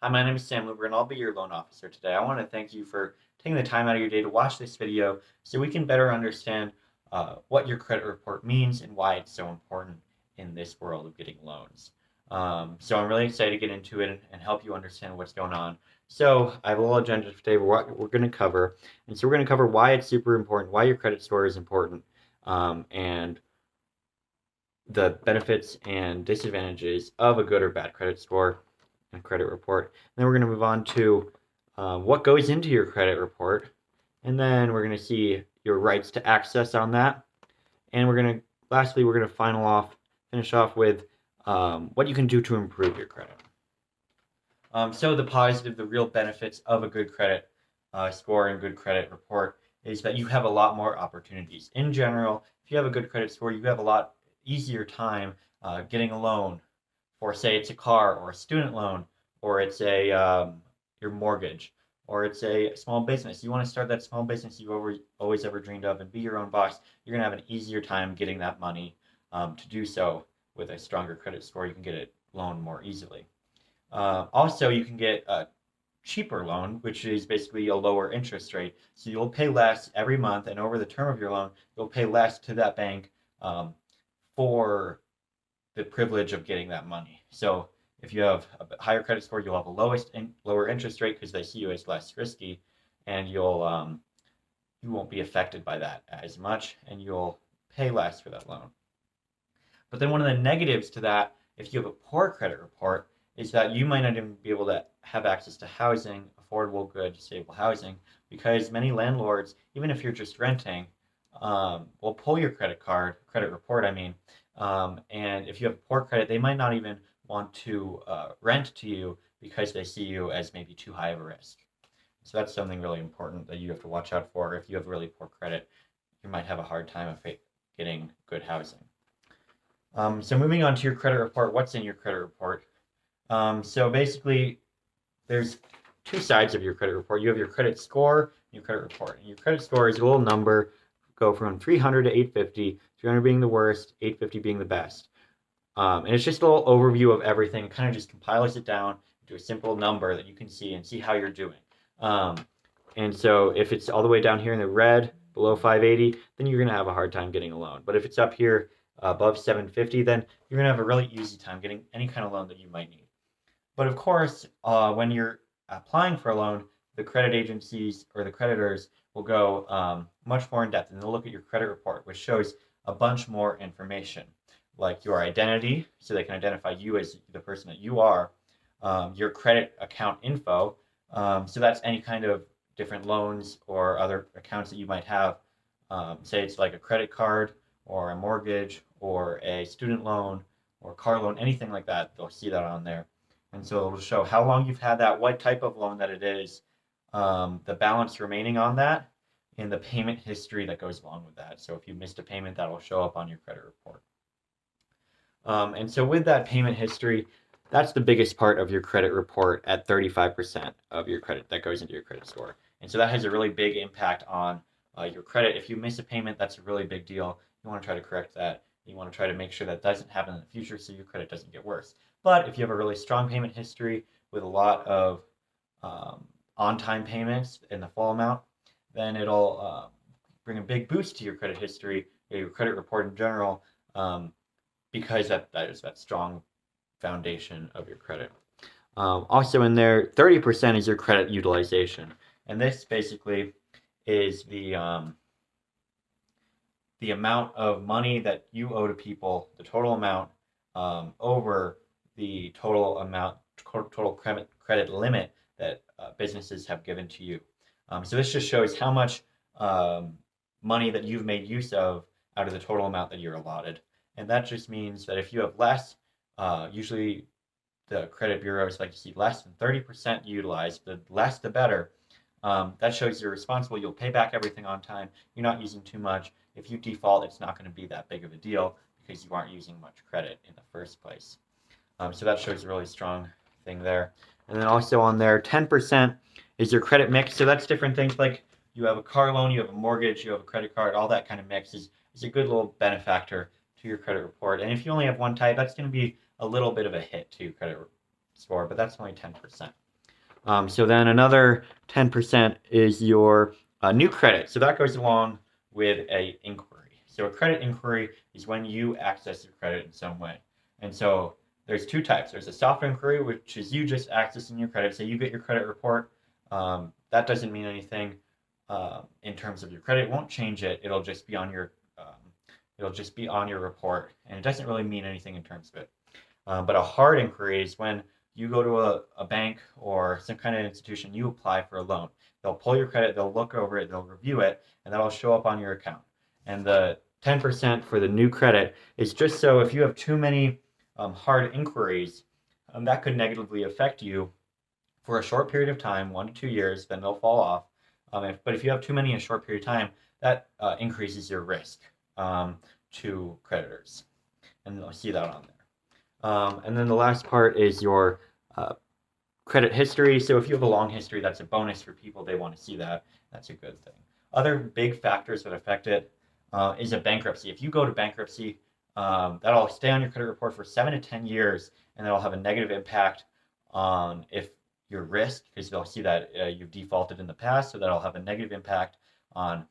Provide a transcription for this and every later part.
Hi, my name is Sam Luber, and I'll be your loan officer today. I want to thank you for taking the time out of your day to watch this video so we can better understand what your credit report means and why it's so important in this world of getting loans. So I'm really excited to get into it and help you understand what's going on. So I have a little agenda today. What we're going to cover, and so we're going to cover why it's super important, why your credit score is important, and the benefits and disadvantages of a good or bad credit score and credit report. And then we're going to move on to what goes into your credit report. And then we're going to see your rights to access on that. And lastly, we're going to finish off with what you can do to improve your credit. So the real benefits of a good credit score and good credit report is that you have a lot more opportunities. In general, if you have a good credit score, you have a lot easier time getting a loan for, say, it's a car or a student loan, or it's your mortgage, or it's a small business. You want to start that small business you've always ever dreamed of and be your own boss. You're going to have an easier time getting that money to do so with a stronger credit score. You can get a loan more easily. Also, you can get a cheaper loan, which is basically a lower interest rate. So you'll pay less every month, and over the term of your loan, you'll pay less to that bank for the privilege of getting that money. So if you have a higher credit score, you'll have a lower interest rate because they see you as less risky, and you won't be affected by that as much, and you'll pay less for that loan. But then one of the negatives to that, if you have a poor credit report, is that you might not even be able to have access to housing, affordable, good, stable housing, because many landlords, even if you're just renting, will pull your credit report, I mean, and if you have poor credit, they might not even want to rent to you because they see you as maybe too high of a risk. So that's something really important that you have to watch out for. If you have really poor credit, you might have a hard time of getting good housing. So moving on to your credit report, what's in your credit report? So basically, there's two sides of your credit report. You have your credit score and your credit report. And your credit score is a little number, go from 300 to 850, 300 being the worst, 850 being the best. And it's just a little overview of everything. It kind of just compiles it down into a simple number that you can see and see how you're doing. And so if it's all the way down here in the red, below 580, then you're going to have a hard time getting a loan. But if it's up here above 750, then you're going to have a really easy time getting any kind of loan that you might need. But of course, when you're applying for a loan, the credit agencies or the creditors will go much more in depth, and they'll look at your credit report, which shows a bunch more information, like your identity, so they can identify you as the person that you are, your credit account info, so that's any kind of different loans or other accounts that you might have. Say it's like a credit card or a mortgage or a student loan or car loan, anything like that, they'll see that on there. And so it'll show how long you've had that, what type of loan that it is, the balance remaining on that, and the payment history that goes along with that. So if you missed a payment, that'll show up on your credit report. And so with that payment history, that's the biggest part of your credit report at 35% of your credit that goes into your credit score. And so that has a really big impact on your credit. If you miss a payment, that's a really big deal. You want to try to correct that. You want to try to make sure that doesn't happen in the future so your credit doesn't get worse. But if you have a really strong payment history with a lot of on-time payments in the full amount, then it'll bring a big boost to your credit history, your credit report in general, because that is that strong foundation of your credit. Also in there, 30% is your credit utilization. And this basically is the amount of money that you owe to people, the total amount over the total credit limit that businesses have given to you. So this just shows how much money that you've made use of out of the total amount that you're allotted. And that just means that if you have less, usually the credit bureaus like to see less than 30% utilized, the less the better. That shows you're responsible, you'll pay back everything on time, you're not using too much. If you default, it's not going to be that big of a deal because you aren't using much credit in the first place. So that shows a really strong thing there. And then also on there, 10% is your credit mix. So that's different things like you have a car loan, you have a mortgage, you have a credit card, all that kind of mix is a good little benefactor to your credit report. And if you only have one type, that's going to be a little bit of a hit to your credit score, but that's only 10%. So then another 10% is your new credit. So that goes along with a inquiry. So a credit inquiry is when you access your credit in some way. And so there's two types. There's a soft inquiry, which is you just accessing your credit. So you get your credit report. That doesn't mean anything in terms of your credit. It won't change it. It'll just be on your report, and it doesn't really mean anything in terms of it. But a hard inquiry is when you go to a bank or some kind of institution, you apply for a loan. They'll pull your credit, they'll look over it, they'll review it, and that'll show up on your account. And the 10% for the new credit is just so if you have too many hard inquiries, that could negatively affect you for a short period of time, 1 to 2 years, then they'll fall off. But if you have too many in a short period of time, that increases your risk to creditors. And you'll see that on there. And then the last part is your credit history. So if you have a long history, that's a bonus for people. They want to see that. That's a good thing. Other big factors that affect it is a bankruptcy. If you go to bankruptcy, that'll stay on your credit report for 7 to 10 years, and that'll have a negative impact on if your risk, because they'll see that you've defaulted in the past, so that'll have a negative impact on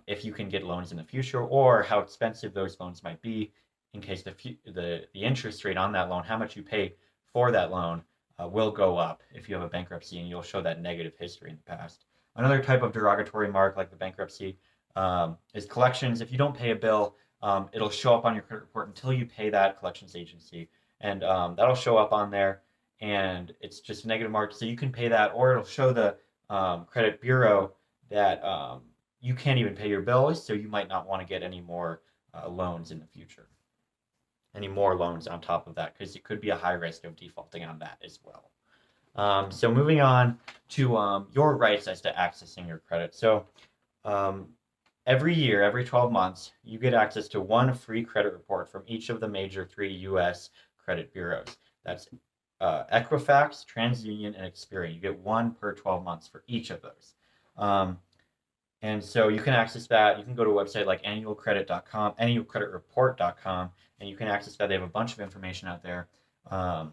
if you can get loans in the future or how expensive those loans might be in case the interest rate on that loan, how much you pay for that loan, will go up if you have a bankruptcy, and you'll show that negative history in the past. Another type of derogatory mark like the bankruptcy is collections. If you don't pay a bill, it'll show up on your credit report until you pay that collections agency, and that'll show up on there, and it's just a negative mark. So you can pay that, or it'll show the credit bureau that you can't even pay your bills, so you might not want to get any more loans in the future. Any more loans on top of that, because it could be a high risk of defaulting on that as well. So moving on to your rights as to accessing your credit. So every year, every 12 months, you get access to one free credit report from each of the major 3 U.S. credit bureaus. That's Equifax, TransUnion, and Experian. You get one per 12 months for each of those. And so you can access that. You can go to a website like annualcreditreport.com, annualcreditreport.com, and you can access that. They have a bunch of information out there, and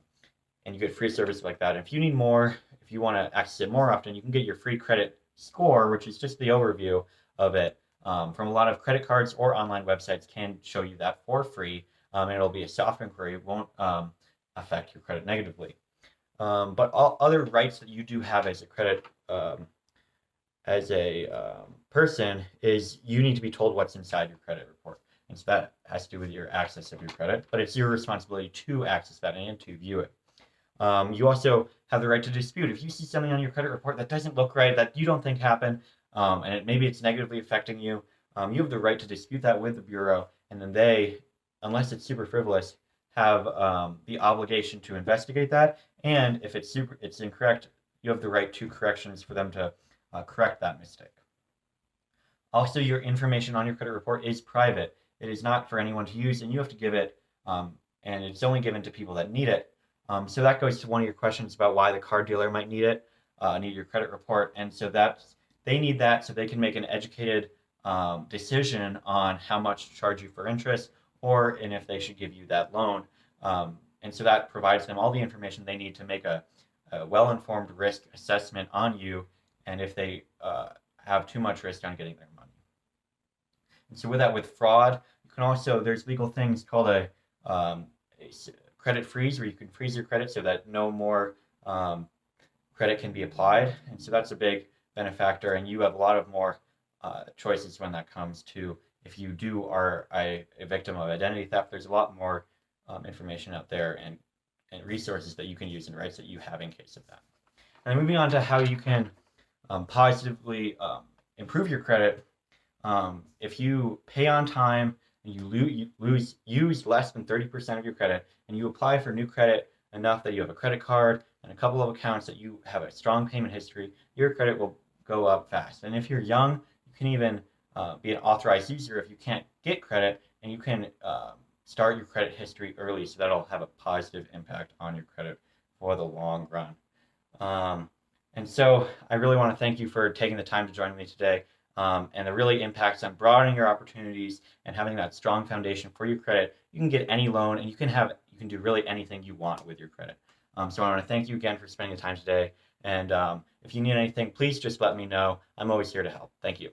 you get free services like that. If you need more, if you want to access it more often, you can get your free credit score, which is just the overview of it from a lot of credit cards or online websites can show you that for free, and it'll be a soft inquiry. It won't affect your credit negatively. But all other rights that you do have as a credit person is you need to be told what's inside your credit report. And so that has to do with your access of your credit, but it's your responsibility to access that and to view it. You also have the right to dispute. If you see something on your credit report that doesn't look right, that you don't think happened, and maybe it's negatively affecting you, you have the right to dispute that with the bureau, and then they, unless it's super frivolous, have the obligation to investigate that. And if it's incorrect, you have the right to corrections for them to correct that mistake. Also, your information on your credit report is private. It is not for anyone to use, and you have to give it, and it's only given to people that need it. So that goes to one of your questions about why the car dealer might need it, need your credit report. And so they need that so they can make an educated decision on how much to charge you for interest, and if they should give you that loan. And so that provides them all the information they need to make a well-informed risk assessment on you, and if they have too much risk on getting their money. And so with fraud, you can also, there's legal things called a credit freeze, where you can freeze your credit so that no more credit can be applied. And so that's a big benefactor, and you have a lot of more choices when that comes to if you are a victim of identity theft. There's a lot more information out there and resources that you can use and rights that you have in case of that. And moving on to how you can positively improve your credit. If you pay on time and you use less than 30% of your credit, and you apply for new credit enough that you have a credit card and a couple of accounts that you have a strong payment history, your credit will go up fast. And if you're young, you can even be an authorized user if you can't get credit, and you can start your credit history early, so that'll have a positive impact on your credit for the long run. And so I really want to thank you for taking the time to join me today, and the really impacts on broadening your opportunities and having that strong foundation for your credit. You can get any loan, and you can do really anything you want with your credit. So I want to thank you again for spending the time today. And if you need anything, please just let me know. I'm always here to help. Thank you.